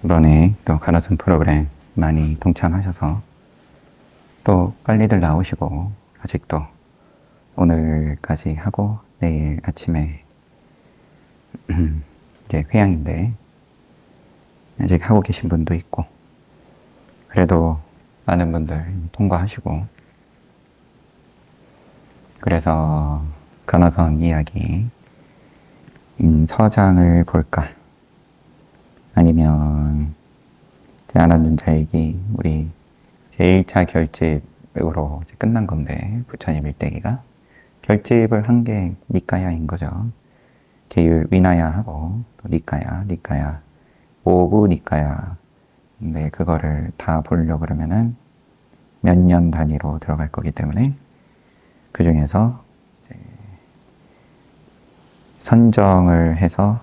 이번에 또 가나순 프로그램 많이 동참하셔서 또 빨리들 나오시고 아직도 오늘까지 하고 내일 아침에 이제 회양인데 아직 하고 계신 분도 있고 그래도 많은 분들 통과하시고 그래서 간화선 이야기 서장을 볼까 아니면 제안한준자 얘기 우리 제1차 결집으로 끝난 건데 부처님 일대기가 결집을 한 게 니까야인 거죠. 계율 위나야하고 또 니까야 오부 니까야. 근데 그거를 다 보려고 그러면은 몇 년 단위로 들어갈 거기 때문에 그 중에서 선정을 해서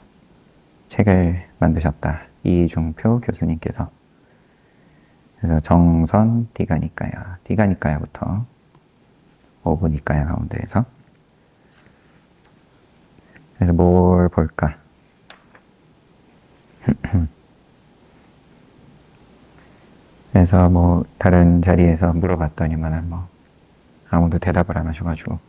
책을 만드셨다. 이중표 교수님께서. 그래서 정선 디가니까야부터 오부니까야 가운데에서 그래서 뭘 볼까? 그래서 뭐 다른 자리에서 물어봤더니만은 뭐 아무도 대답을 안 하셔가지고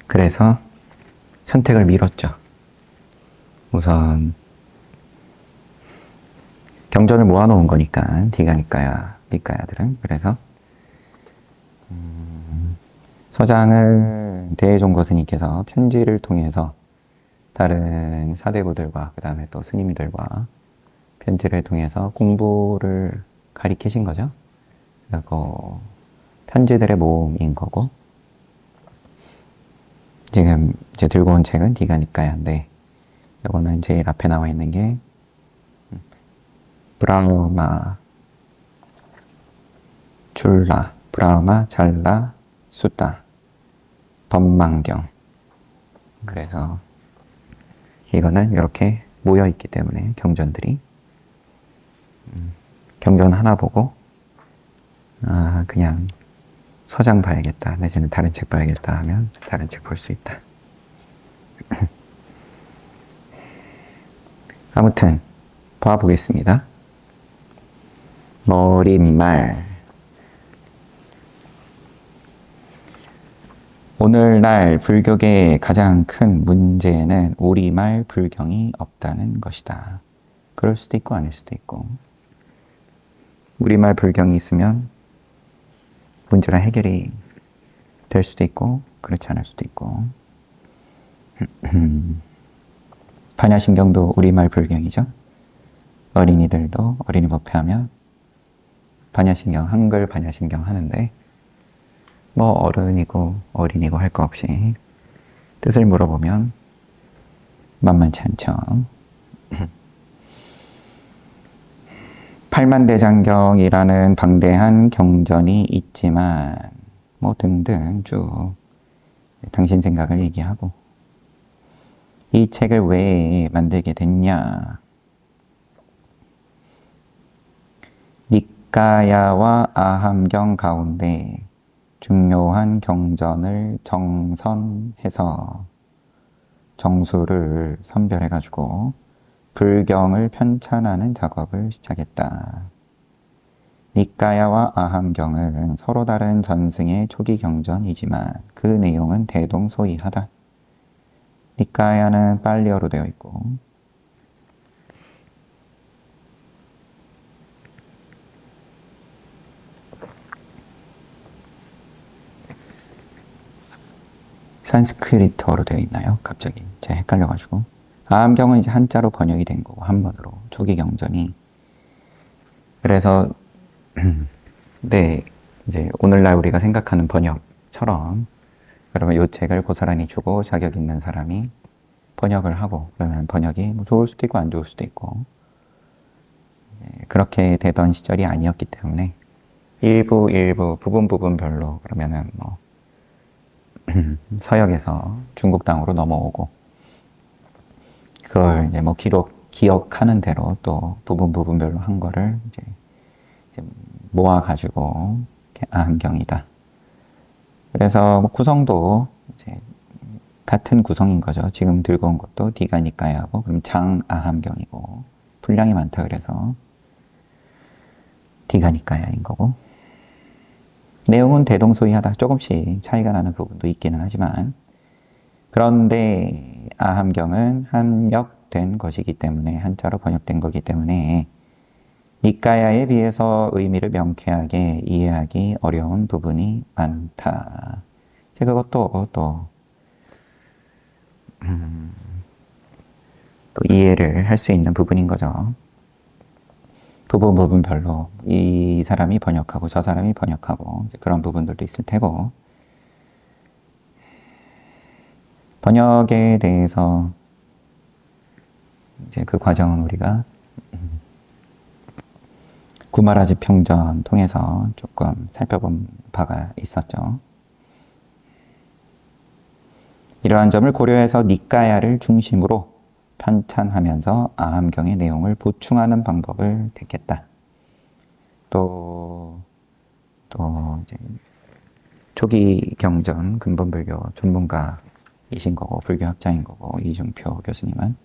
그래서 선택을 미뤘죠. 우선 경전을 모아놓은 거니까 니까야들은. 그래서 서장을 대종거스님께서 편지를 통해서 다른 사대부들과 그 다음에 또 스님들과 편지를 통해서 공부를 가리키신 거죠. 그리고 편지들의 모음인 거고 지금 이제 들고 온 책은 디가니까야인데 이거는 제일 앞에 나와 있는 게 브라흐마 잘라 수따 법망경. 그래서 이거는 이렇게 모여 있기 때문에 경전들이 경전 하나 보고 그냥 서장 봐야겠다 내지는 다른 책 봐야겠다 하면 다른 책 볼 수 있다. 아무튼 봐보겠습니다. 머릿말. 오늘날 불교계의 가장 큰 문제는 우리말 불경이 없다는 것이다. 그럴 수도 있고 아닐 수도 있고 우리말 불경이 있으면 문제가 해결이 될 수도 있고 그렇지 않을 수도 있고 반야심경도 우리말 불경이죠. 어린이들도 어린이 법회하면 반야심경, 한글 반야심경 하는데 뭐 어린이고 할 거 없이 뜻을 물어보면 만만치 않죠. 팔만대장경이라는 방대한 경전이 있지만 뭐 등등 쭉 당신 생각을 얘기하고 이 책을 왜 만들게 됐냐. 니까야와 아함경 가운데 중요한 경전을 정선해서 정수를 선별해가지고 불경을 편찬하는 작업을 시작했다. 니까야와 아함경은 서로 다른 전승의 초기 경전이지만 그 내용은 대동소이하다. 니까야는 빨리어로 되어 있고 산스크리트어로 되어 있나요? 갑자기 제가 헷갈려가지고 아함경은 이제 한자로 번역이 된 거고 한문으로 초기 경전이. 그래서 네 이제 오늘날 우리가 생각하는 번역처럼 그러면 이 책을 고스란히 주고 자격 있는 사람이 번역을 하고 그러면 번역이 뭐 좋을 수도 있고 안 좋을 수도 있고 그렇게 되던 시절이 아니었기 때문에 일부 부분별로 그러면은 뭐 서역에서 중국 땅으로 넘어오고 그걸 이제 뭐 기억하는 대로 또 부분별로 한 거를 이제 모아가지고 아함경이다. 그래서 뭐 구성도 이제 같은 구성인 거죠. 지금 들고 온 것도 디가니까야하고, 그럼 장아함경이고, 분량이 많다 그래서 디가니까야인 거고, 내용은 대동소이하다. 조금씩 차이가 나는 부분도 있기는 하지만, 그런데 아함경은 한역된 것이기 때문에, 한자로 번역된 거기 때문에 니까야에 비해서 의미를 명쾌하게 이해하기 어려운 부분이 많다. 그것도 또 이해를 할 수 있는 부분인 거죠. 부분별로 이 사람이 번역하고 저 사람이 번역하고 그런 부분들도 있을 테고, 번역에 대해서 이제 그 과정은 우리가 구마라지 평전 통해서 조금 살펴본 바가 있었죠. 이러한 점을 고려해서 니까야를 중심으로 편찬하면서 아함경의 내용을 보충하는 방법을 택했다. 또 이제 초기 경전 근본불교 전문가이신 거고 불교학자인 거고 이중표 교수님은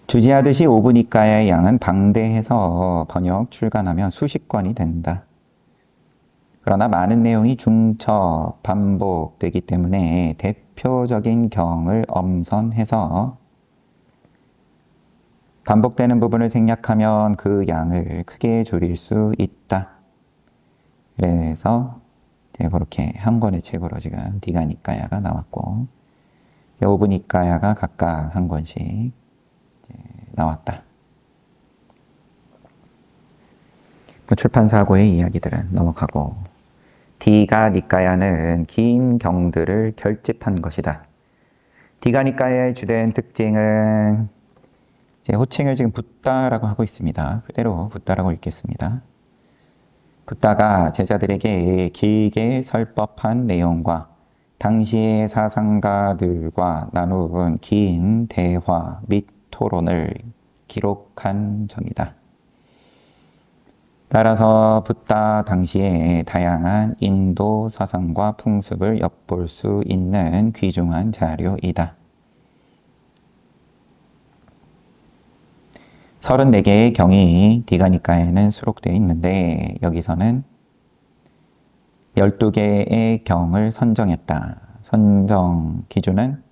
주지하듯이 오브니까야의 양은 방대해서 번역 출간하면 수십 권이 된다. 그러나 많은 내용이 중첩, 반복되기 때문에 대표적인 경을 엄선해서 반복되는 부분을 생략하면 그 양을 크게 줄일 수 있다. 그래서 그렇게 한 권의 책으로 지금 디가니까야가 나왔고, 오브니까야가 각각 한 권씩 나왔다. 출판사고의 이야기들은 넘어가고, 디가니까야는 긴 경들을 결집한 것이다. 디가니까야의 주된 특징은 호칭을 지금 붓다라고 하고 있습니다. 그대로 붓다라고 읽겠습니다. 붓다가 제자들에게 길게 설법한 내용과 당시의 사상가들과 나눈 긴 대화 및 토론을 기록한 점이다. 따라서 붓다 당시에 다양한 인도 사상과 풍습을 엿볼 수 있는 귀중한 자료이다. 34개의 경이 디가니까야에는 수록되어 있는데 여기서는 12개의 경을 선정했다. 선정 기준은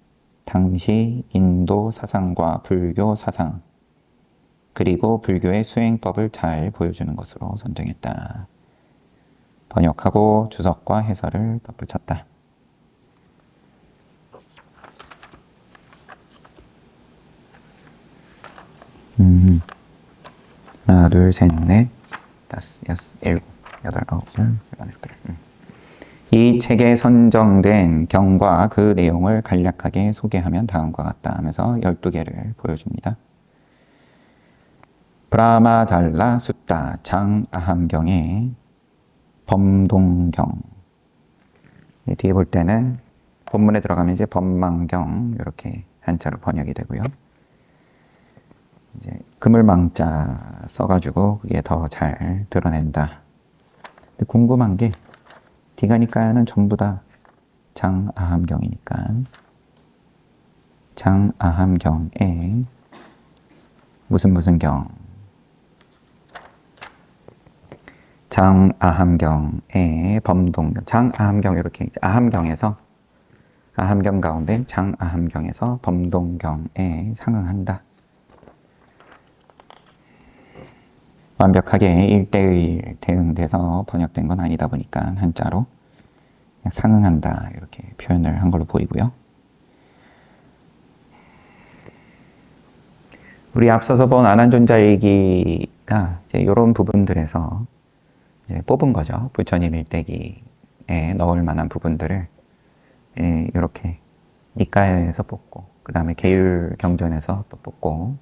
당시 인도 사상과 불교 사상, 그리고 불교의 수행법을 잘 보여주는 것으로 선정했다. 번역하고 주석과 해설을 덧붙였다. 하나, 둘, 셋, 넷, 다섯, 여섯, 일곱, 여덟, 아홉, 열, 열하나, 열둘. 이 책에 선정된 경과 그 내용을 간략하게 소개하면 다음과 같다 하면서 12개를 보여줍니다. 브라마잘라 숫다 장아함경의 범동경, 뒤에 볼 때는 본문에 들어가면 이제 범망경 이렇게 한자로 번역이 되고요. 이제 그물망자 써가지고 그게 더 잘 드러낸다. 근데 궁금한 게 디가니까야는 전부 다 장아함경이니까 장아함경에 무슨 경, 장아함경의 범동경, 장아함경 이렇게 아함경에서 아함경 가운데 장아함경에서 범동경에 상응한다. 완벽하게 1:1 대응돼서 번역된 건 아니다 보니까 한자로 상응한다 이렇게 표현을 한 걸로 보이고요. 우리 앞서서 본 아난존자일기가 이제 이런 부분들에서 이제 뽑은 거죠. 부처님 일대기에 넣을 만한 부분들을 이렇게 니까야에서 뽑고, 그 다음에 계율 경전에서 또 뽑고,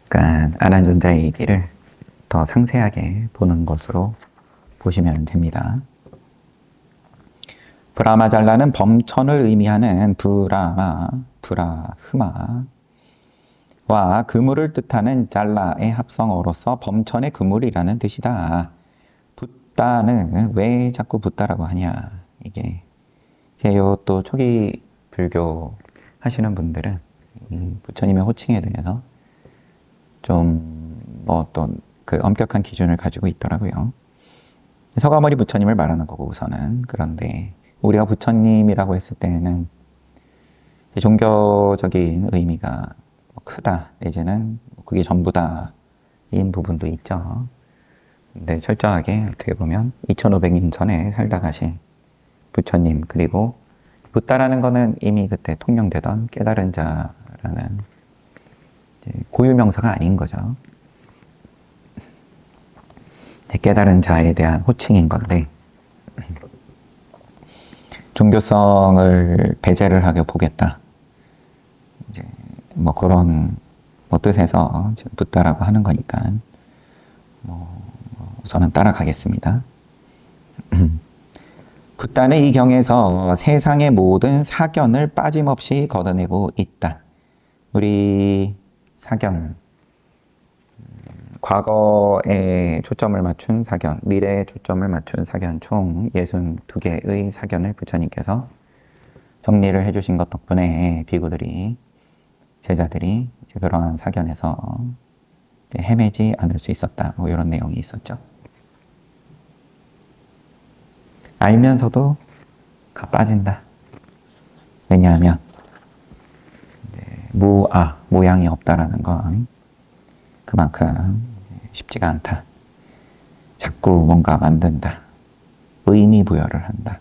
그러니까 아난존자일기를 더 상세하게 보는 것으로 보시면 됩니다. 브라마잘라는 범천을 의미하는 브라흐마, 그물을 뜻하는 짤라의 합성어로서 범천의 그물이라는 뜻이다. 붓다는 왜 자꾸 붓다라고 하냐. 이게 또 초기 불교 하시는 분들은 부처님의 호칭에 대해서 좀 뭐 어떤 그 엄격한 기준을 가지고 있더라고요. 서가모니 부처님을 말하는 거고 우선은. 그런데 우리가 부처님이라고 했을 때는 종교적인 의미가 크다 내지는 그게 전부다인 부분도 있죠. 근데 철저하게 어떻게 보면 2500년 전에 살다 가신 부처님, 그리고 붓다라는 거는 이미 그때 통용되던 깨달은 자라는 고유명사가 아닌 거죠. 깨달은 자에 대한 호칭인 건데 종교성을 배제를 하게 보겠다. 이제 뭐 그런 뜻에서 지금 붓다라고 하는 거니까 우선은 따라가겠습니다. 붓다는 이 경에서 세상의 모든 사견을 빠짐없이 걷어내고 있다. 우리 사견, 과거에 초점을 맞춘 사견, 미래에 초점을 맞춘 사견 총 62개의 사견을 부처님께서 정리를 해주신 것 덕분에 비구들이, 제자들이 이제 그러한 사견에서 이제 헤매지 않을 수 있었다. 뭐 이런 내용이 있었죠. 알면서도 빠진다. 왜냐하면 이제 모양이 없다라는 건 그만큼 쉽지가 않다. 자꾸 뭔가 만든다. 의미 부여를 한다.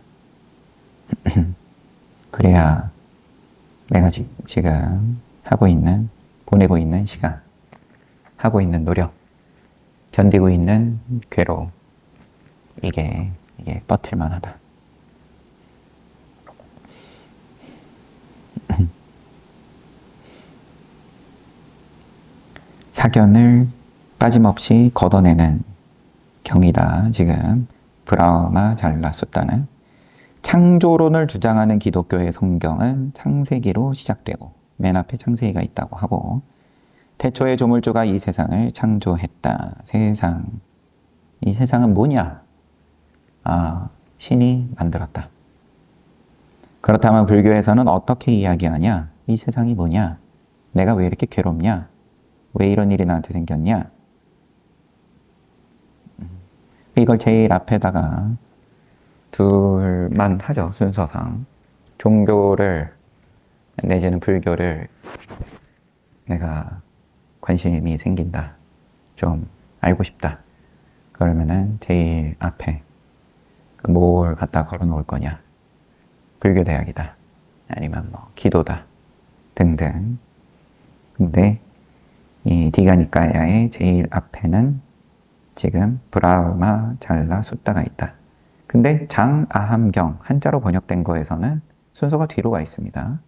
그래야 내가 지금 보내고 있는 시간, 하고 있는 노력, 견디고 있는 괴로움, 이게 버틸만 하다. 사견을 빠짐없이 걷어내는 경이다. 지금 브라흐마 잘라 숫다는 창조론을 주장하는 기독교의 성경은 창세기로 시작되고 맨 앞에 창세기가 있다고 하고, 태초의 조물주가 이 세상을 창조했다. 이 세상은 뭐냐? 신이 만들었다. 그렇다면 불교에서는 어떻게 이야기하냐? 이 세상이 뭐냐? 내가 왜 이렇게 괴롭냐? 왜 이런 일이 나한테 생겼냐? 이걸 제일 앞에다가 둘만 하죠, 순서상. 종교를 내지는 불교를 내가 관심이 생긴다, 좀 알고 싶다, 그러면은 제일 앞에 뭘 갖다 걸어 놓을 거냐? 불교대학이다, 아니면 뭐 기도다 등등. 근데 이 디가니까야의 제일 앞에는 지금 브라흐마 잘라 숫다가 있다. 근데 장아함경 한자로 번역된 거에서는 순서가 뒤로 가 있습니다.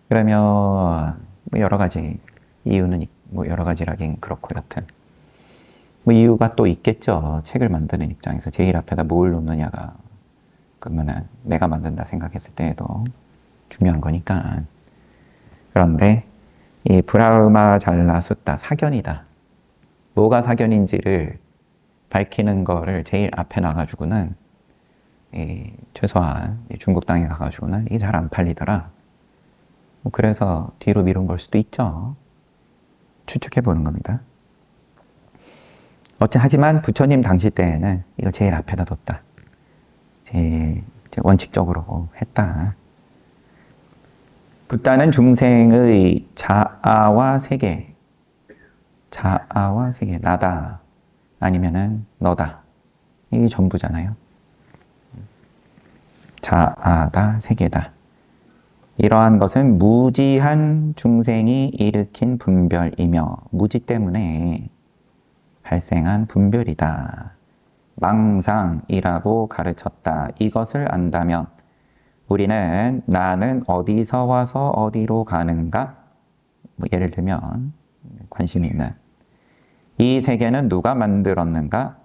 그러면 여러 가지 이유는 여러 가지라긴 그렇고, 여튼 이유가 또 있겠죠. 책을 만드는 입장에서 제일 앞에다 뭘 놓느냐가, 그러면은 내가 만든다 생각했을 때에도 중요한 거니까. 그런데 이 브라흐마 잘라 숫다, 사견이다. 뭐가 사견인지를 밝히는 거를 제일 앞에 놔가지고는 최소한 중국 땅에 가가지고는 이게 잘 안 팔리더라. 그래서 뒤로 미룬 걸 수도 있죠. 추측해 보는 겁니다. 하지만 부처님 당시 때에는 이걸 제일 앞에다 뒀다. 제일 원칙적으로 했다. 붓다는 중생의 자아와 세계, 나다 아니면은 너다, 이게 전부잖아요. 자아다, 세계다. 이러한 것은 무지한 중생이 일으킨 분별이며 무지 때문에 발생한 분별이다. 망상이라고 가르쳤다. 이것을 안다면 우리는 나는 어디서 와서 어디로 가는가? 예를 들면 관심 있는 이 세계는 누가 만들었는가?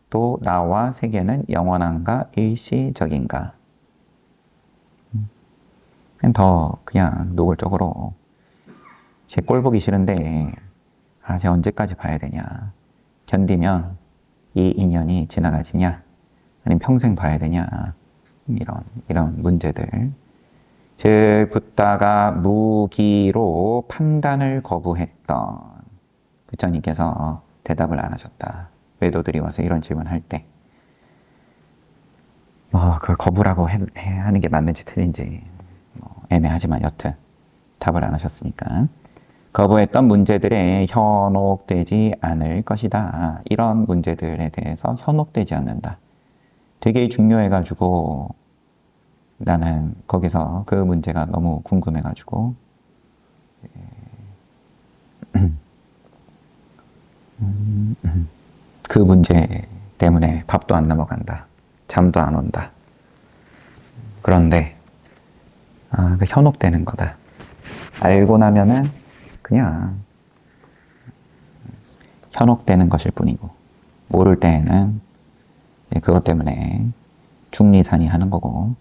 또 나와 세계는 영원한가? 일시적인가? 더 그냥 노골적으로 제 꼴 보기 싫은데 쟤 언제까지 봐야 되냐, 견디면 이 인연이 지나가지냐, 아니면 평생 봐야 되냐, 이런 문제들. 즉 붓다가 무기로 판단을 거부했던 부처님께서 대답을 안 하셨다. 외도들이 와서 이런 질문할 때 그걸 거부라고 하는 게 맞는지 틀린지 애매하지만 여튼 답을 안 하셨으니까 거부했던 문제들에 현혹되지 않을 것이다. 이런 문제들에 대해서 현혹되지 않는다. 되게 중요해가지고 나는 거기서 그 문제가 너무 궁금해가지고 그 문제 때문에 밥도 안 넘어간다. 잠도 안 온다. 그런데 그 현혹되는 거다. 알고 나면은 그냥 현혹되는 것일 뿐이고, 모를 때에는 그것 때문에 중리산이 하는 거고,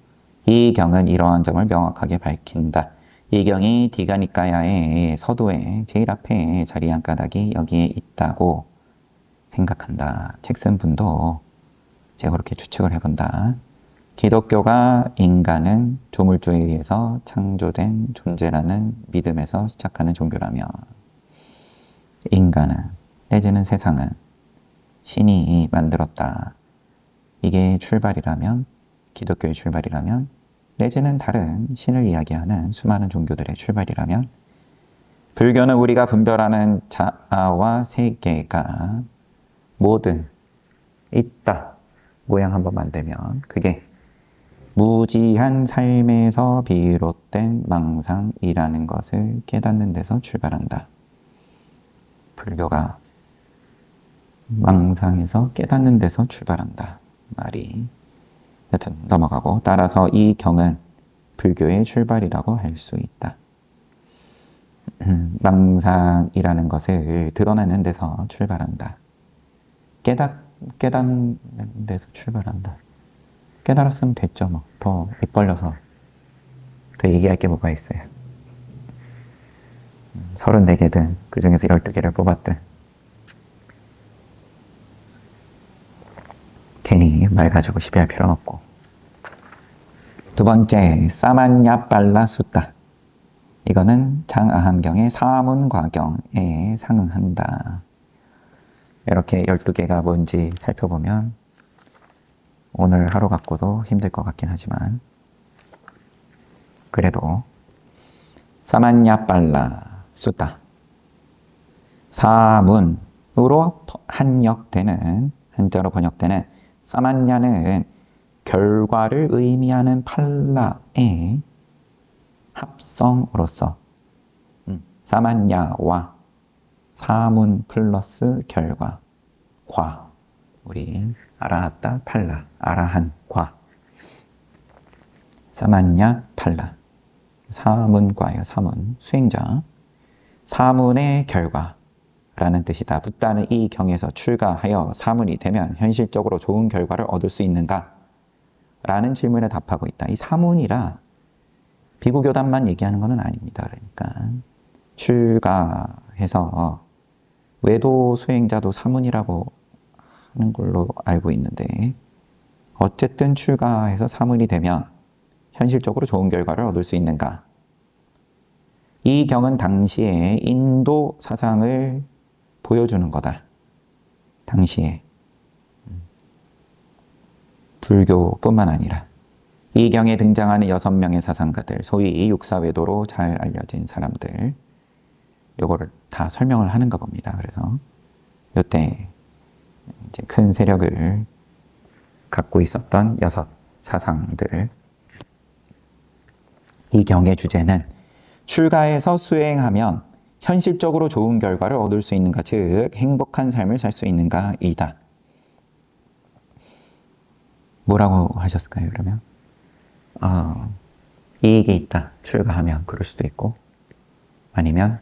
이 경은 이러한 점을 명확하게 밝힌다. 이 경이 디가니까야의 서도의 제일 앞에 자리한 까닭이 여기에 있다고 생각한다. 책 쓴 분도 제가 그렇게 추측을 해본다. 기독교가 인간은 조물주에 의해서 창조된 존재라는 믿음에서 시작하는 종교라면, 인간은 내지는 세상은 신이 만들었다. 이게 출발이라면, 기독교의 출발이라면, 내지는 다른 신을 이야기하는 수많은 종교들의 출발이라면, 불교는 우리가 분별하는 자아와 세계가 뭐든 있다. 모양 한번 만들면 그게 무지한 삶에서 비롯된 망상이라는 것을 깨닫는 데서 출발한다. 불교가 망상에서 깨닫는 데서 출발한다. 말이 여튼 넘어가고, 따라서 이 경은 불교의 출발이라고 할 수 있다. 망상이라는 것을 드러내는 데서 출발한다. 깨닫는 데서 출발한다. 깨달았으면 됐죠. 뭐. 더 입 벌려서 더 얘기할 게 뭐가 있어요. 34개든 그 중에서 12개를 뽑았든 괜히 말 가지고 시비할 필요는 없고. 두 번째, 사만야빨라 숫다. 이거는 장아함경의 사문과경에 상응한다. 이렇게 12개가 뭔지 살펴보면 오늘 하루 갖고도 힘들 것 같긴 하지만, 그래도 사만야빨라 숫다. 사문으로 한역되는, 한자로 번역되는 사만야는 결과를 의미하는 팔라의 합성으로서 사만야와 사문 플러스 결과, 과, 우리 아라하따 팔라, 아라한 과, 사만야 팔라, 사문과예요. 사문, 수행자, 사문의 결과라는 뜻이다. 붓다는 이 경에서 출가하여 사문이 되면 현실적으로 좋은 결과를 얻을 수 있는가? 라는 질문에 답하고 있다. 이 사문이라 비구교단만 얘기하는 것은 아닙니다. 그러니까 출가해서 외도 수행자도 사문이라고 하는 걸로 알고 있는데, 어쨌든 출가해서 사문이 되면 현실적으로 좋은 결과를 얻을 수 있는가? 이 경은 당시에 인도 사상을 보여주는 거다. 당시에 불교뿐만 아니라 이 경에 등장하는 6명의 사상가들, 소위 육사외도로 잘 알려진 사람들, 요거를 다 설명을 하는가 봅니다. 그래서 요때 이제 큰 세력을 갖고 있었던 6 사상들, 이 경의 주제는 출가해서 수행하면 현실적으로 좋은 결과를 얻을 수 있는가, 즉 행복한 삶을 살 수 있는가이다. 뭐라고 하셨을까요, 그러면? 이익이 있다. 출가하면 그럴 수도 있고, 아니면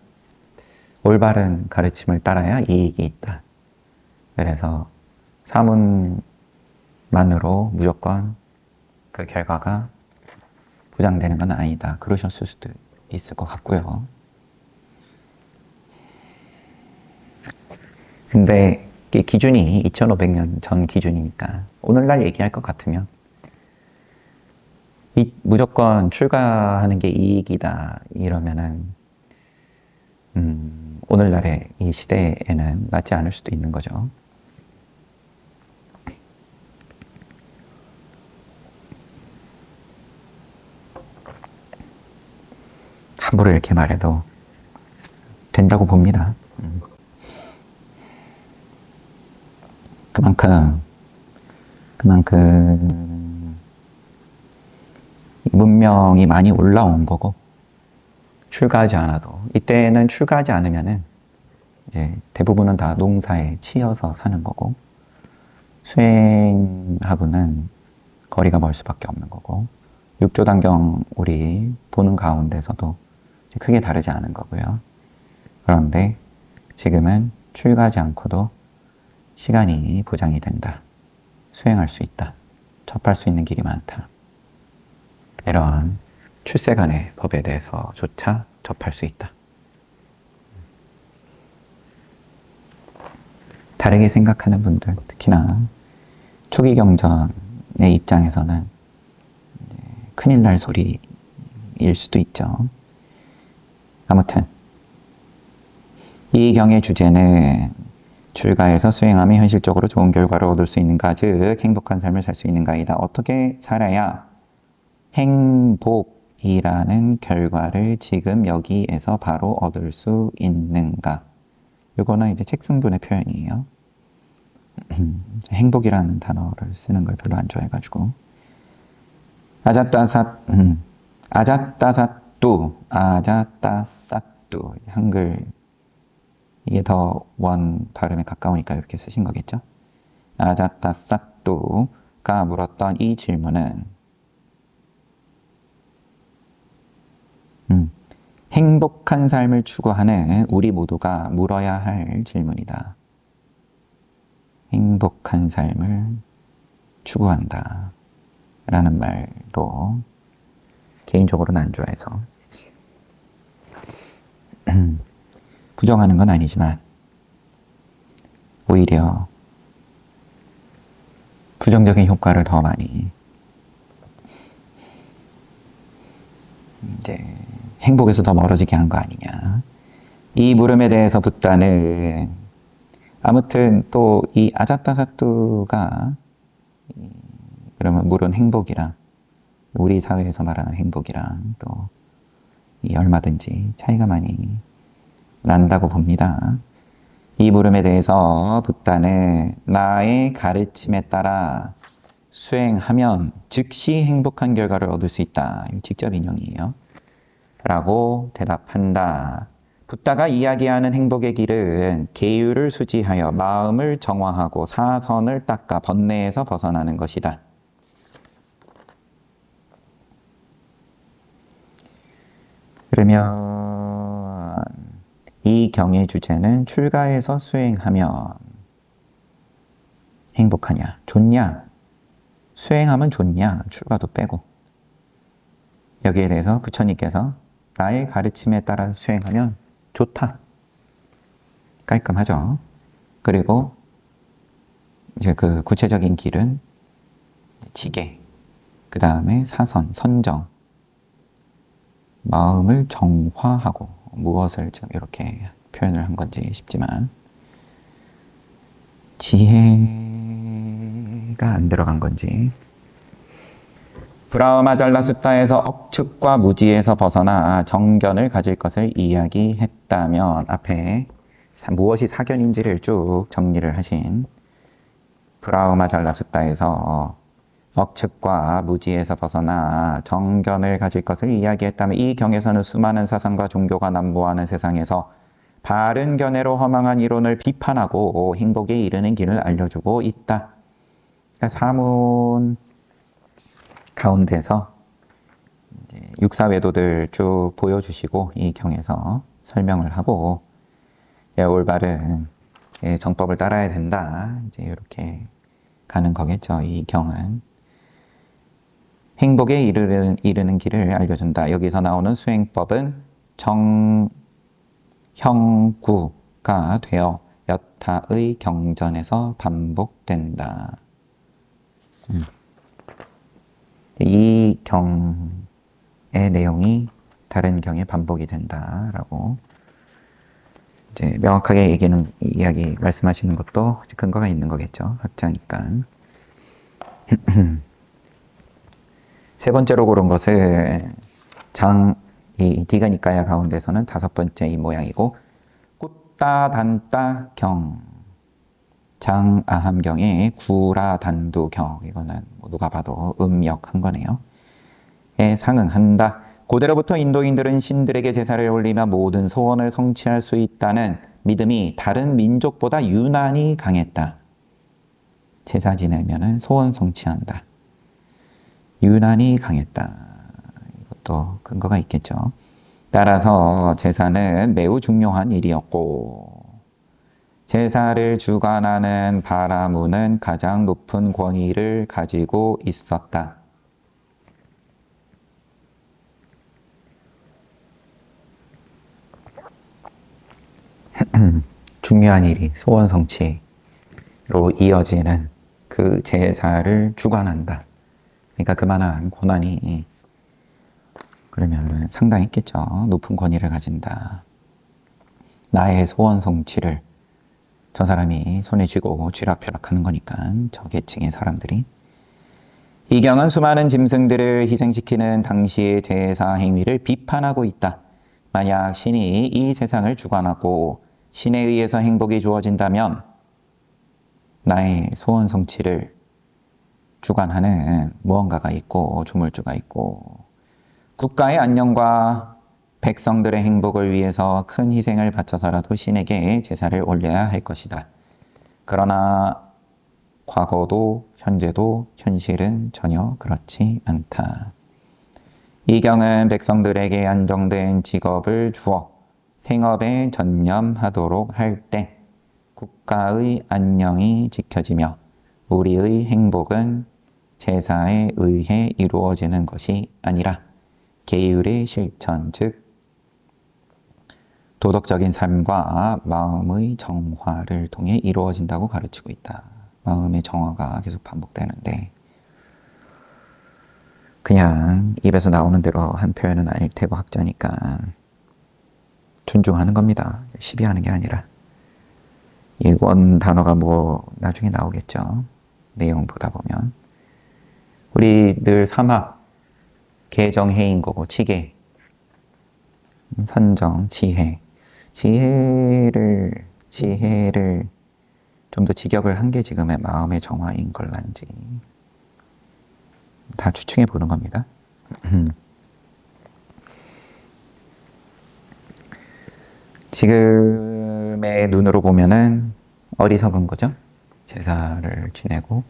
올바른 가르침을 따라야 이익이 있다. 그래서 사문만으로 무조건 그 결과가 보장되는 건 아니다. 그러셨을 수도 있을 것 같고요. 근데 이게 기준이 2500년 전 기준이니까 오늘날 얘기할 것 같으면 무조건 출가하는 게 이익이다 이러면은 오늘날의 이 시대에는 맞지 않을 수도 있는 거죠. 함부로 이렇게 말해도 된다고 봅니다. 그만큼 문명이 많이 올라온 거고, 출가하지 않아도, 이때는 출가하지 않으면은 이제 대부분은 다 농사에 치여서 사는 거고, 수행하고는 거리가 멀 수밖에 없는 거고, 육조단경 우리 보는 가운데서도 크게 다르지 않은 거고요. 그런데 지금은 출가하지 않고도 시간이 보장이 된다. 수행할 수 있다. 접할 수 있는 길이 많다. 이런 출세간의 법에 대해서조차 접할 수 있다. 다르게 생각하는 분들, 특히나 초기 경전의 입장에서는 큰일 날 소리일 수도 있죠. 아무튼 이 경의 주제는 출가해서 수행하며 현실적으로 좋은 결과를 얻을 수 있는가, 즉 행복한 삶을 살 수 있는가이다. 어떻게 살아야 행복이라는 결과를 지금 여기에서 바로 얻을 수 있는가. 이거는 이제 책승분의 표현이에요. 행복이라는 단어를 쓰는 걸 별로 안 좋아해가지고. 아자따사뚜, 한글, 이게 더 원 발음에 가까우니까 이렇게 쓰신 거겠죠? 아자따사뚜가 물었던 이 질문은 행복한 삶을 추구하는 우리 모두가 물어야 할 질문이다. 행복한 삶을 추구한다 라는 말도 개인적으로는 안 좋아해서 부정하는 건 아니지만 오히려 부정적인 효과를 더 많이 이제 행복에서 더 멀어지게 한 거 아니냐. 이 물음에 대해서 붓다는 아무튼 또 이 아자타사뚜가 그러면 물은 행복이랑 우리 사회에서 말하는 행복이랑 또 얼마든지 차이가 많이 난다고 봅니다. 이 물음에 대해서 붓다는 나의 가르침에 따라 수행하면 즉시 행복한 결과를 얻을 수 있다. 직접 인용이에요. 라고 대답한다. 붓다가 이야기하는 행복의 길은 계율을 수지하여 마음을 정화하고 사선을 닦아 번뇌에서 벗어나는 것이다. 그러면 이 경의 주제는 출가해서 수행하면 행복하냐, 좋냐, 수행하면 좋냐, 출가도 빼고. 여기에 대해서 부처님께서 나의 가르침에 따라 수행하면 좋다. 깔끔하죠. 그리고 이제 그 구체적인 길은 지계, 그 다음에 사선, 선정, 마음을 정화하고, 무엇을 지금 이렇게 표현을 한 건지 싶지만 지혜가 안 들어간 건지, 브라마잘라숫타에서 억측과 무지에서 벗어나 정견을 가질 것을 이야기했다면, 앞에 무엇이 사견인지를 쭉 정리를 하신 브라마잘라숫타에서 억측과 무지에서 벗어나 정견을 가질 것을 이야기했다면, 이 경에서는 수많은 사상과 종교가 난무하는 세상에서 바른 견해로 허망한 이론을 비판하고 행복에 이르는 길을 알려주고 있다. 사문 가운데서 이제 육사외도들 쭉 보여주시고 이 경에서 설명을 하고, 올바른 정법을 따라야 된다. 이제 이렇게 가는 거겠죠. 이 경은 행복에 이르는 길을 알려준다. 여기서 나오는 수행법은 정형구가 되어 여타의 경전에서 반복된다. 이 경의 내용이 다른 경에 반복이 된다라고 이제 명확하게 이야기 말씀하시는 것도 근거가 있는 거겠죠. 학자니까. 세 번째로 고른 것은 이 디가니까야 가운데서는 다섯 번째 이 모양이고 꾸따단따 경 장아함경의 구라단두경 이거는 누가 봐도 음역한 거네요. 에 상응한다. 고대로부터 인도인들은 신들에게 제사를 올리며 모든 소원을 성취할 수 있다는 믿음이 다른 민족보다 유난히 강했다. 제사 지내면은 소원 성취한다. 유난히 강했다. 이것도 근거가 있겠죠. 따라서 제사는 매우 중요한 일이었고 제사를 주관하는 바라문은 가장 높은 권위를 가지고 있었다. 중요한 일이 소원 성취로 이어지는 그 제사를 주관한다. 그러니까 그만한 권한이 그러면 상당했겠죠. 높은 권위를 가진다. 나의 소원 성취를 저 사람이 손에 쥐고 쥐락펴락하는 거니까 저 계층의 사람들이. 이 경은 수많은 짐승들을 희생시키는 당시의 제사 행위를 비판하고 있다. 만약 신이 이 세상을 주관하고 신에 의해서 행복이 주어진다면 나의 소원 성취를 주관하는 무언가가 있고 조물주가 있고 국가의 안녕과 백성들의 행복을 위해서 큰 희생을 바쳐서라도 신에게 제사를 올려야 할 것이다. 그러나 과거도 현재도 현실은 전혀 그렇지 않다. 이 경은 백성들에게 안정된 직업을 주어 생업에 전념하도록 할 때 국가의 안녕이 지켜지며 우리의 행복은 제사에 의해 이루어지는 것이 아니라 계율의 실천, 즉 도덕적인 삶과 마음의 정화를 통해 이루어진다고 가르치고 있다. 마음의 정화가 계속 반복되는데 그냥 입에서 나오는 대로 한 표현은 아닐 테고 학자니까 존중하는 겁니다. 시비하는 게 아니라. 이 원 단어가 뭐 나중에 나오겠죠. 내용 보다 보면. 우리 늘 삼학, 개정해인 거고 치계, 선정, 지혜. 지혜를 좀 더 직역을 한 게 지금의 마음의 정화인 걸란지 다 추측해 보는 겁니다. 지금의 눈으로 보면은 어리석은 거죠. 제사를 지내고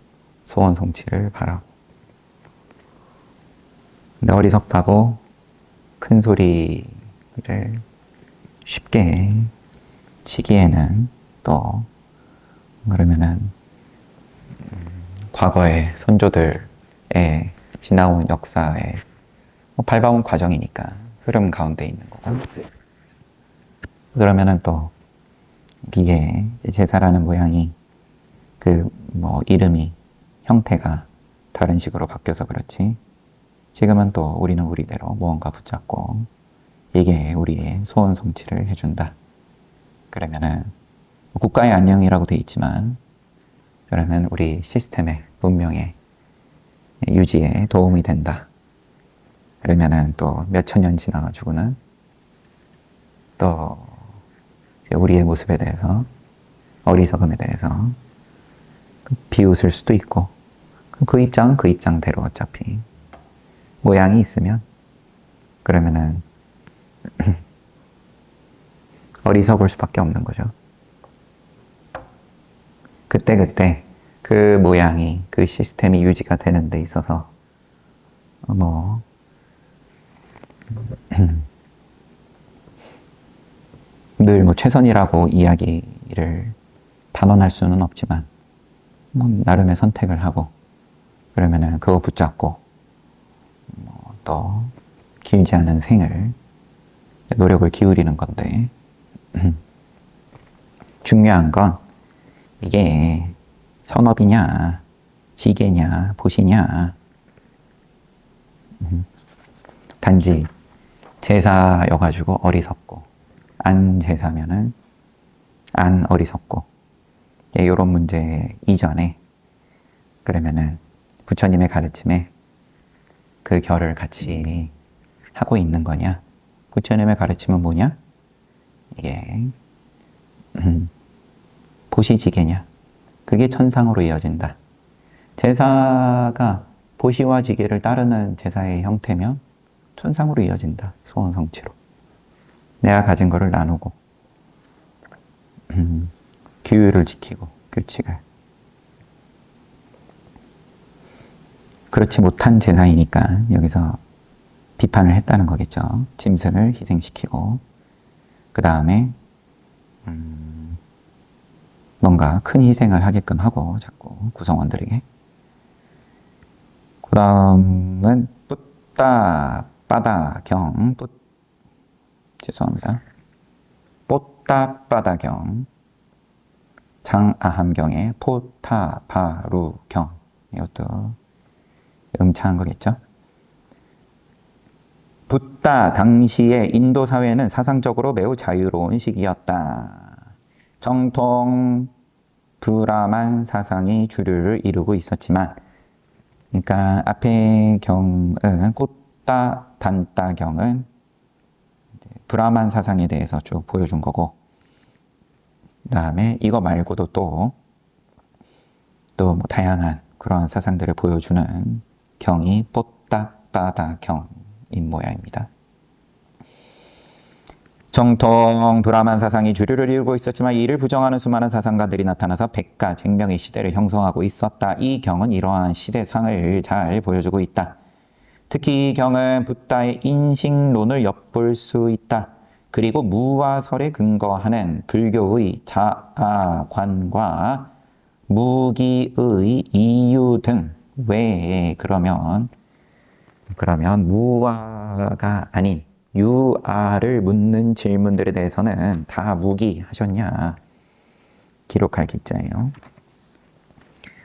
소원 성취를 바라고. 근데 어리석다고 큰 소리를 쉽게 치기에는 또 그러면은 과거의 선조들의 지나온 역사의 밟아온 과정이니까 흐름 가운데 있는 거고. 그러면은 또 이게 제사라는 모양이 이름이 형태가 다른 식으로 바뀌어서 그렇지. 지금은 또 우리는 우리대로 무언가 붙잡고 이게 우리의 소원 성취를 해준다. 그러면은 국가의 안녕이라고 돼 있지만 그러면 우리 시스템의 문명의 유지에 도움이 된다. 그러면은 또 몇천 년 지나가지고는 또 우리의 모습에 대해서 어리석음에 대해서 비웃을 수도 있고 그 입장은 그 입장대로 어차피 모양이 있으면 그러면은 어리석을 수밖에 없는 거죠. 그때 그 모양이 그 시스템이 유지가 되는 데 있어서 늘 최선이라고 이야기를 단언할 수는 없지만 나름의 선택을 하고 그러면은 그거 붙잡고 또 길지 않은 생을 노력을 기울이는 건데 중요한 건 이게 선업이냐, 지계냐, 보시냐. 단지 제사여가지고 어리석고, 안 제사면은 안 어리석고, 이런 문제 이전에 그러면은 부처님의 가르침에 그 결을 같이 하고 있는 거냐? 부처님의 가르침은 뭐냐? 이게 보시지계냐? 그게 천상으로 이어진다. 제사가 보시와 지계를 따르는 제사의 형태면 천상으로 이어진다. 소원성취로. 내가 가진 거를 나누고 규율을 지키고 규칙을. 그렇지 못한 제사이니까 여기서 비판을 했다는 거겠죠. 짐승을 희생시키고 그 다음에 뭔가 큰 희생을 하게끔 하고 자꾸 구성원들에게. 그 다음은 뿌따 빠다 경 죄송합니다. 뽀따 빠다 경 장아함경의 포타 바루 경, 이것도 음차한 거겠죠. 붓다 당시의 인도 사회는 사상적으로 매우 자유로운 시기였다. 정통 브라만 사상이 주류를 이루고 있었지만, 그러니까 앞의 경은 꽃다 단따 경은 브라만 사상에 대해서 쭉 보여준 거고, 그 다음에 이거 말고도 또 뭐 다양한 그런 사상들을 보여주는 경이 뽀따빠다 경인 모양입니다. 정통 브라만 사상이 주류를 이루고 있었지만 이를 부정하는 수많은 사상가들이 나타나서 백가 쟁명의 시대를 형성하고 있었다. 이 경은 이러한 시대상을 잘 보여주고 있다. 특히 이 경은 붓다의 인식론을 엿볼 수 있다. 그리고 무와설에 근거하는 불교의 자아관과 무기의 이유 등 외에 그러면 무와가 아닌 유아를 묻는 질문들에 대해서는 다 무기하셨냐 기록할 기자예요.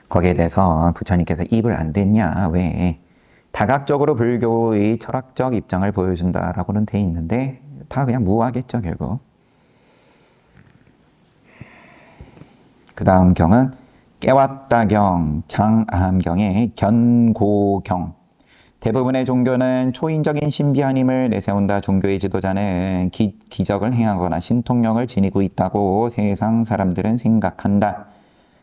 거기에 대해서 부처님께서 입을 안 댔냐 왜 다각적으로 불교의 철학적 입장을 보여준다라고는 돼 있는데 다 그냥 무하겠죠 결국. 그 다음 경은 깨왔다경 장아함경의 견고경. 대부분의 종교는 초인적인 신비한 힘을 내세운다. 종교의 지도자는 기적을 행하거나 신통력을 지니고 있다고 세상 사람들은 생각한다.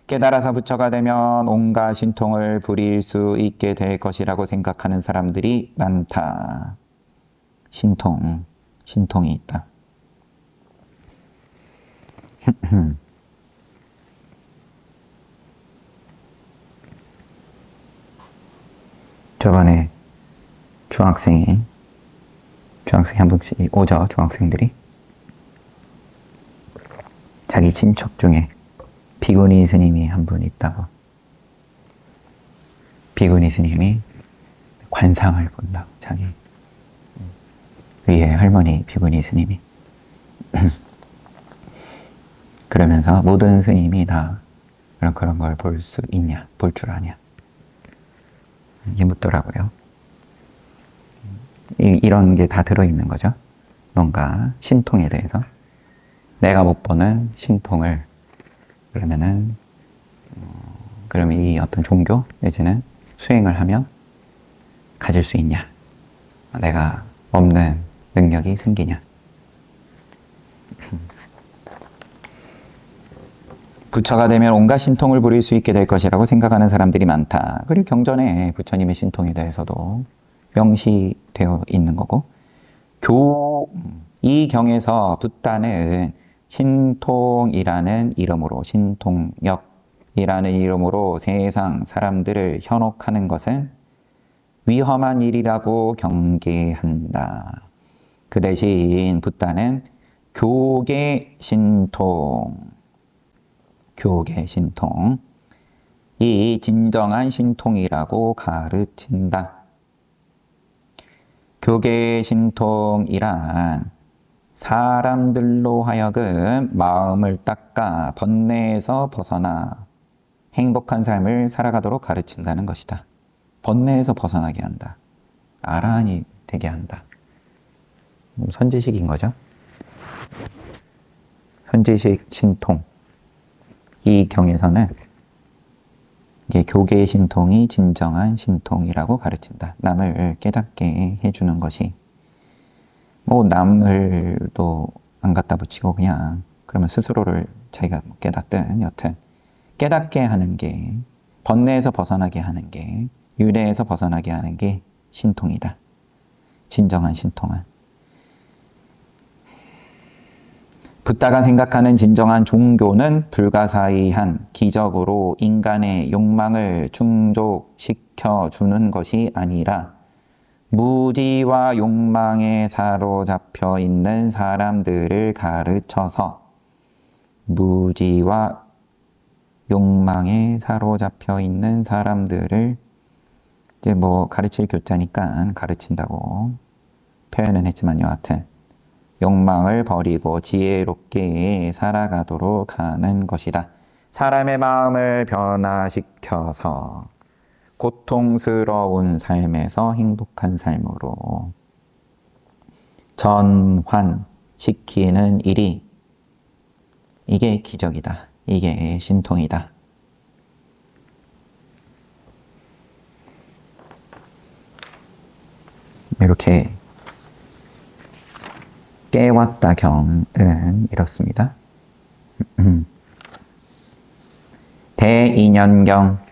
깨달아서 부처가 되면 온갖 신통을 부릴 수 있게 될 것이라고 생각하는 사람들이 많다. 신통이 있다. 저번에 중학생이 한 분씩 오죠. 중학생들이 자기 친척 중에 비구니 스님이 한 분 있다고. 비구니 스님이 관상을 본다고. 자기 위에 할머니 비구니 스님이 그러면서 모든 스님이 다 그런 걸 볼 수 있냐, 볼 줄 아냐, 이게 묻더라고요. 이런 게 다 들어있는 거죠. 뭔가 신통에 대해서 내가 못 보는 신통을 그러면 이 어떤 종교 내지는 수행을 하면 가질 수 있냐, 내가 없는 능력이 생기냐. 부처가 되면 온갖 신통을 부릴 수 있게 될 것이라고 생각하는 사람들이 많다. 그리고 경전에 부처님의 신통에 대해서도 명시되어 있는 거고, 이 경에서 붓다는 신통이라는 이름으로, 신통력이라는 이름으로 세상 사람들을 현혹하는 것은 위험한 일이라고 경계한다. 그 대신 붓다는 교계 신통, 이 진정한 신통이라고 가르친다. 교계 신통이란 사람들로 하여금 마음을 닦아 번뇌에서 벗어나 행복한 삶을 살아가도록 가르친다는 것이다. 번뇌에서 벗어나게 한다. 아라한이 되게 한다. 선지식인 거죠. 선지식 신통. 이 경에서는 이게 교계의 신통이 진정한 신통이라고 가르친다. 남을 깨닫게 해주는 것이 뭐 남을도 안 갖다 붙이고 그냥 그러면 스스로를 자기가 깨닫든 여튼 깨닫게 하는 게 번뇌에서 벗어나게 하는 게 윤회에서 벗어나게 하는 게 신통이다. 진정한 신통은 붓다가 생각하는 진정한 종교는 불가사의한 기적으로 인간의 욕망을 충족시켜 주는 것이 아니라 무지와 욕망에 사로잡혀 있는 사람들을 가르쳐서 무지와 욕망에 사로잡혀 있는 사람들을 이제 뭐 가르칠 교자니까 가르친다고 표현은 했지만 여하튼 욕망을 버리고 지혜롭게 살아가도록 하는 것이다. 사람의 마음을 변화시켜서 고통스러운 삶에서 행복한 삶으로 전환시키는 일이 이게 기적이다. 이게 신통이다. 이렇게 깨웠다 경은 이렇습니다. 대인연경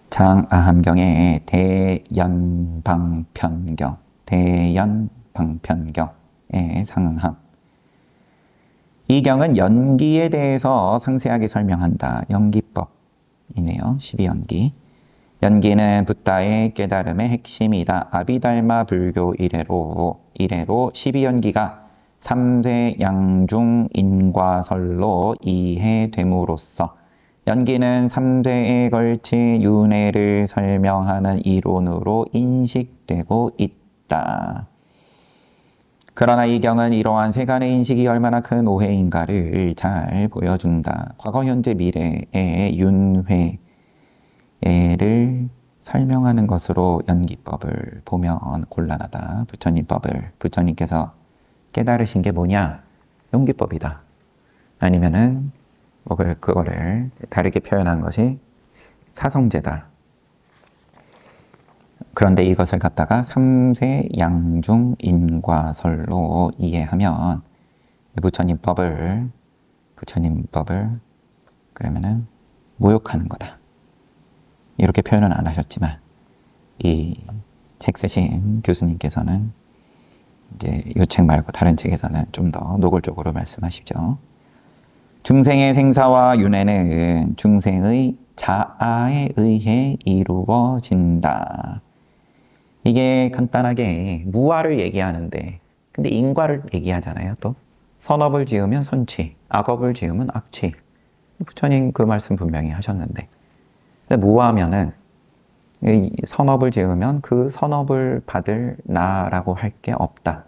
장아함경의 대연방편경 대연방편경의 상응함. 이 경은 연기에 대해서 상세하게 설명한다. 연기법이네요. 12연기. 연기는 붓다의 깨달음의 핵심이다. 아비달마 불교 이래로 12연기가 3대 양중 인과설로 이해됨으로써 연기는 3대에 걸친 윤회를 설명하는 이론으로 인식되고 있다. 그러나 이 경은 이러한 세간의 인식이 얼마나 큰 오해인가를 잘 보여준다. 과거, 현재, 미래의 윤회를 설명하는 것으로 연기법을 보면 곤란하다. 부처님법을 부처님께서 깨달으신 게 뭐냐? 연기법이다. 아니면은 그거를 다르게 표현한 것이 사성제다. 그런데 이것을 갖다가 3세 양중 인과설로 이해하면 부처님법을 그러면은 모욕하는 거다. 이렇게 표현은 안 하셨지만 이 책 쓰신 교수님께서는 이제 이 책 말고 다른 책에서는 좀 더 노골적으로 말씀하시죠. 중생의 생사와 윤회는 중생의 자아에 의해 이루어진다. 이게 간단하게 무아를 얘기하는데 근데 인과를 얘기하잖아요. 또 선업을 지으면 선취, 악업을 지으면 악취. 부처님 그 말씀 분명히 하셨는데 근데 무아면은 선업을 지으면 그 선업을 받을 나라고 할 게 없다.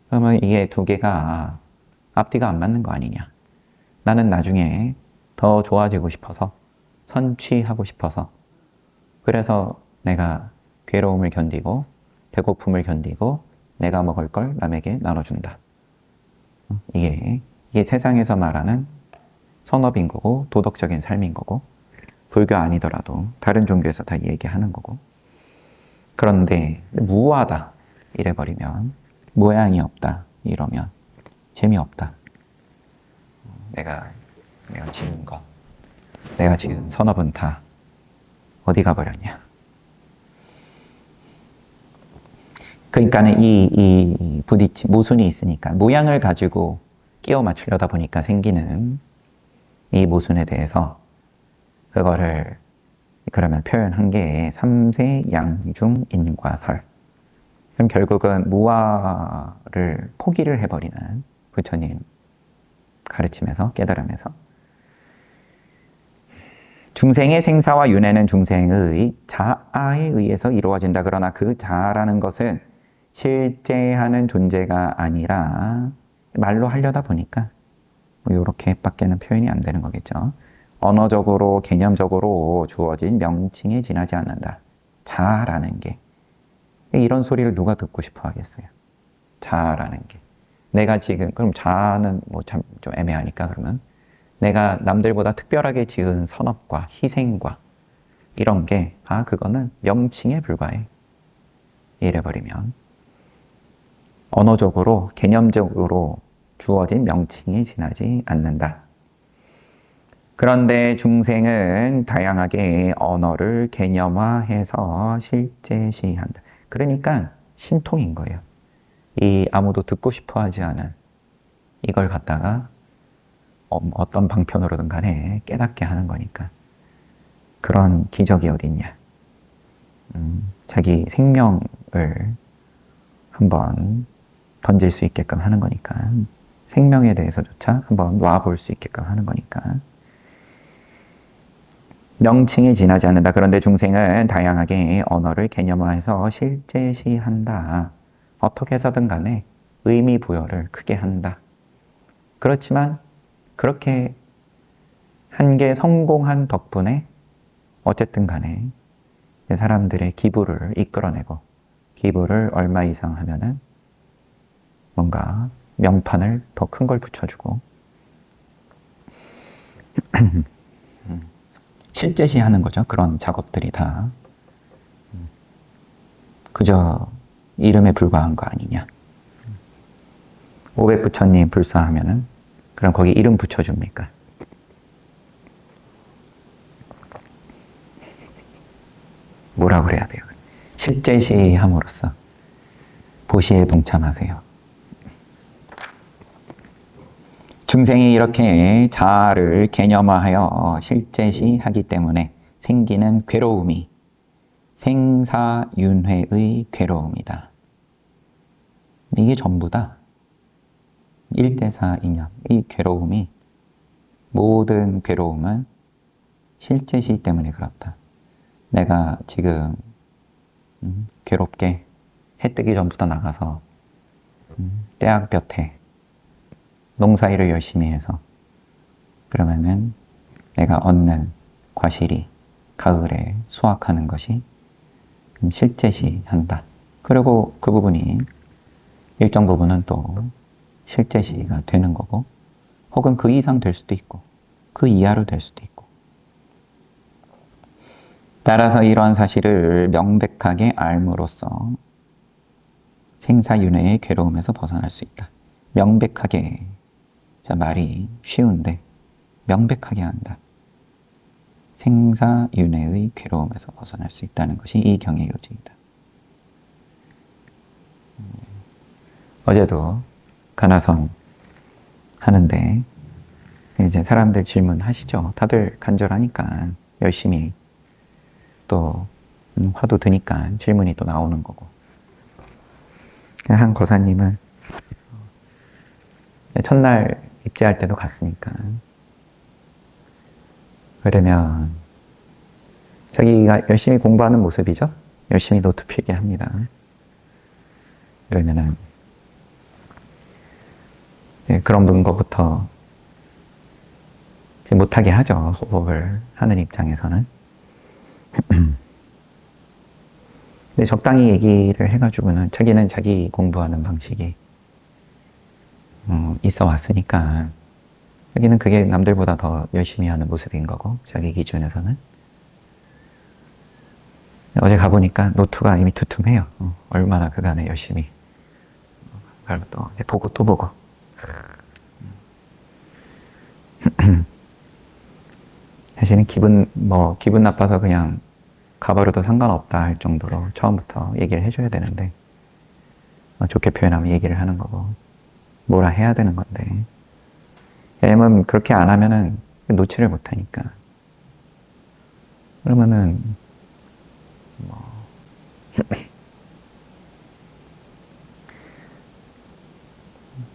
그러면 이게 두 개가 앞뒤가 안 맞는 거 아니냐. 나는 나중에 더 좋아지고 싶어서 선취하고 싶어서 그래서 내가 괴로움을 견디고 배고픔을 견디고 내가 먹을 걸 남에게 나눠준다. 이게 세상에서 말하는 선업인 거고 도덕적인 삶인 거고 불교 아니더라도 다른 종교에서 다 얘기하는 거고. 그런데 무아다 이래버리면 모양이 없다 이러면 재미없다. 내가 지은 것, 내가 지은 선업은 다 어디 가버렸냐. 그러니까는 이 부딪힘, 모순이 있으니까 모양을 가지고 끼워 맞추려다 보니까 생기는 이 모순에 대해서 그거를 그러면 표현한 게 3세 양중 인과설. 그럼 결국은 무아를 포기를 해버리는 부처님 가르침에서 깨달음에서 중생의 생사와 윤회는 중생의 자아에 의해서 이루어진다. 그러나 그 자아라는 것은 실제하는 존재가 아니라 말로 하려다 보니까 뭐 이렇게밖에는 표현이 안 되는 거겠죠. 언어적으로, 개념적으로 주어진 명칭에 지나지 않는다. 자라는 게. 이런 소리를 누가 듣고 싶어 하겠어요? 자라는 게. 내가 지금, 그럼 자는 뭐 참 좀 애매하니까 그러면 내가 남들보다 특별하게 지은 선업과 희생과 이런 게, 그거는 명칭에 불과해. 이래버리면. 언어적으로, 개념적으로 주어진 명칭에 지나지 않는다. 그런데 중생은 다양하게 언어를 개념화해서 실제시한다. 그러니까 신통인 거예요. 이 아무도 듣고 싶어 하지 않은 이걸 갖다가 어떤 방편으로든 간에 깨닫게 하는 거니까. 그런 기적이 어딨냐. 자기 생명을 한번 던질 수 있게끔 하는 거니까. 생명에 대해서조차 한번 놔볼 수 있게끔 하는 거니까. 명칭에 지나지 않는다. 그런데 중생은 다양하게 언어를 개념화해서 실제시한다. 어떻게 해서든 간에 의미 부여를 크게 한다. 그렇지만 그렇게 한 게 성공한 덕분에 어쨌든 간에 사람들의 기부를 이끌어내고 기부를 얼마 이상 하면은 뭔가 명판을 더 큰 걸 붙여주고 실제시하는 거죠. 그런 작업들이 다 그저 이름에 불과한 거 아니냐. 500부처님 불사하면은 그럼 거기 이름 붙여줍니까? 뭐라 그래야 돼요? 실제시함으로써 보시에 동참하세요. 중생이 이렇게 자아를 개념화하여 실제시하기 때문에 생기는 괴로움이 생사윤회의 괴로움이다. 이게 전부다. 1대4 이념. 이 괴로움이 모든 괴로움은 실제시 때문에 그렇다. 내가 지금 괴롭게 해 뜨기 전부터 나가서 떼약볕에 농사일을 열심히 해서 그러면은 내가 얻는 과실이 가을에 수확하는 것이 실제시한다. 그리고 그 부분이 일정 부분은 또 실제시가 되는 거고 혹은 그 이상 될 수도 있고 그 이하로 될 수도 있고 따라서 이러한 사실을 명백하게 알므로써 생사윤회의 괴로움에서 벗어날 수 있다. 명백하게. 자, 말이 쉬운데 명백하게 한다. 생사윤회의 괴로움에서 벗어날 수 있다는 것이 이 경의 요지이다. 어제도 가나성 하는데 이제 사람들 질문하시죠. 다들 간절하니까 열심히 또 화도 드니까 질문이 또 나오는 거고. 한 거사님은 첫날 입제할 때도 갔으니까 그러면 자기가 열심히 공부하는 모습이죠. 열심히 노트 필기합니다. 그러면은 그런 것부터 못하게 하죠. 호흡을 하는 입장에서는. 근데 적당히 얘기를 해가지고는 자기는 자기 공부하는 방식이 있어 왔으니까 자기는 그게 남들보다 더 열심히 하는 모습인 거고 자기 기준에서는. 어제 가보니까 노트가 이미 두툼해요. 얼마나 그간에 열심히 그걸 또 보고 또 보고. 사실은 기분 나빠서 그냥 가버려도 상관없다 할 정도로 처음부터 얘기를 해줘야 되는데 좋게 표현하면 얘기를 하는 거고 뭐라 해야 되는 건데 왜냐면 그렇게 안 하면은 놓지를 못하니까. 그러면은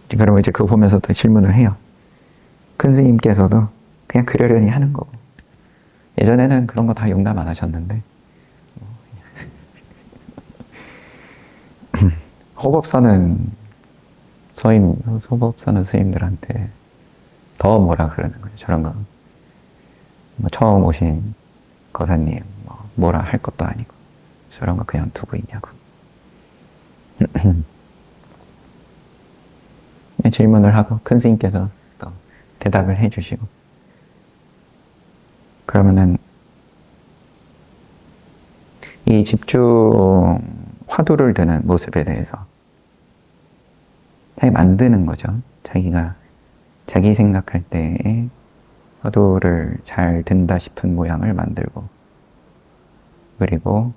그러면 이제 그거 보면서 또 질문을 해요. 큰 스님께서도 그냥 그러려니 하는 거고 예전에는 그런 거 다 용납 안 하셨는데 호법서는 소법사는 스님들한테 더 뭐라 그러는 거죠. 저런 거. 뭐 처음 오신 거사님, 뭐라 할 것도 아니고. 저런 거 그냥 두고 있냐고. 질문을 하고 큰 스님께서 또 대답을 해주시고. 그러면은 이 집중 화두를 드는 모습에 대해서 자기 만드는 거죠. 자기가 자기 생각할 때에 화두를 잘 든다 싶은 모양을 만들고, 그리고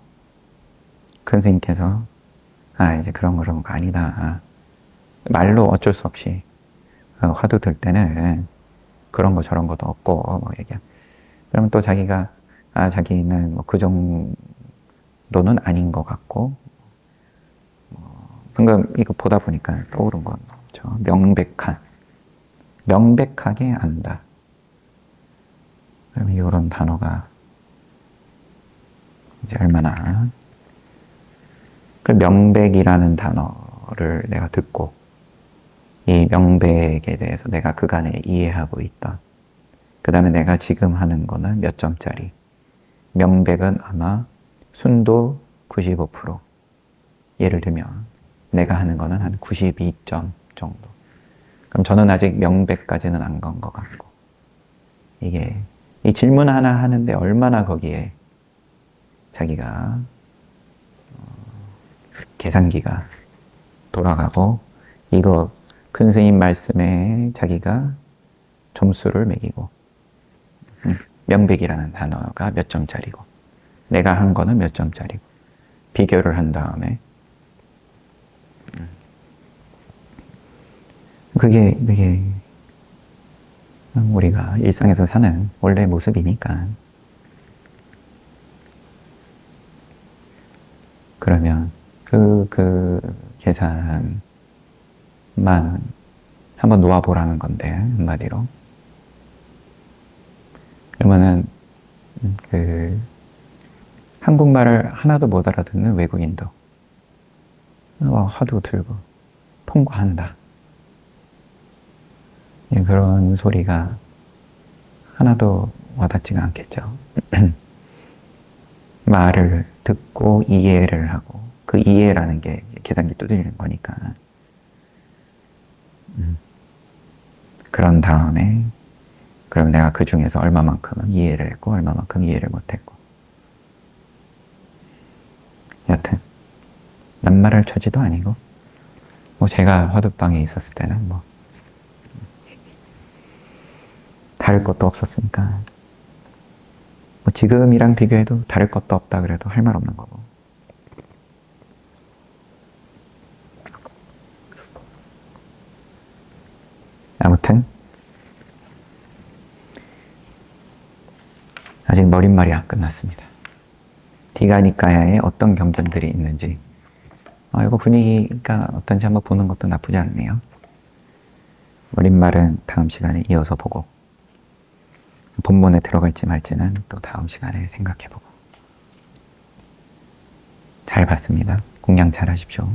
큰 스님께서 이제 그런 거 아니다. 말로 어쩔 수 없이 화두 들 때는 그런 거 저런 것도 없고 뭐 얘기야. 그러면 또 자기가 자기는 뭐 그 정도는 아닌 것 같고, 방금 이거 보다 보니까 떠오른 건 뭐죠? 명백하게 안다. 그러면 이런 단어가 이제 얼마나 그 명백이라는 단어를 내가 듣고 이 명백에 대해서 내가 그간에 이해하고 있다. 그 다음에 내가 지금 하는 거는 몇 점짜리. 명백은 아마 순도 95%. 예를 들면 내가 하는 거는 한 92점 정도. 그럼 저는 아직 명백까지는 안 간 것 같고, 이게 이 질문 하나 하는데 얼마나 거기에 자기가 계산기가 돌아가고, 이거 큰 스님 말씀에 자기가 점수를 매기고, 명백이라는 단어가 몇 점짜리고 내가 한 거는 몇 점짜리고 비교를 한 다음에 그게 우리가 일상에서 사는 원래 모습이니까. 그러면 그 계산만 한번 놓아보라는 건데, 한마디로. 그러면은 한국말을 하나도 못 알아듣는 외국인도 화두 들고 통과한다. 그런 소리가 하나도 와닿지가 않겠죠. 말을 듣고 이해를 하고, 그 이해라는 게 계산기 두드리는 거니까. 그런 다음에 그럼 내가 그 중에서 얼마만큼은 이해를 했고 얼마만큼 이해를 못했고. 여튼 낱말할 처지도 아니고, 뭐 제가 화두방에 있었을 때는 뭐 다를 것도 없었으니까, 뭐 지금이랑 비교해도 다를 것도 없다 그래도 할 말 없는 거고. 아무튼 아직 머릿말이 안 끝났습니다. 디가니까야에 어떤 경전들이 있는지, 이거 분위기가 어떤지 한번 보는 것도 나쁘지 않네요. 머릿말은 다음 시간에 이어서 보고, 본문에 들어갈지 말지는 또 다음 시간에 생각해보고. 잘 봤습니다. 공양 잘 하십시오.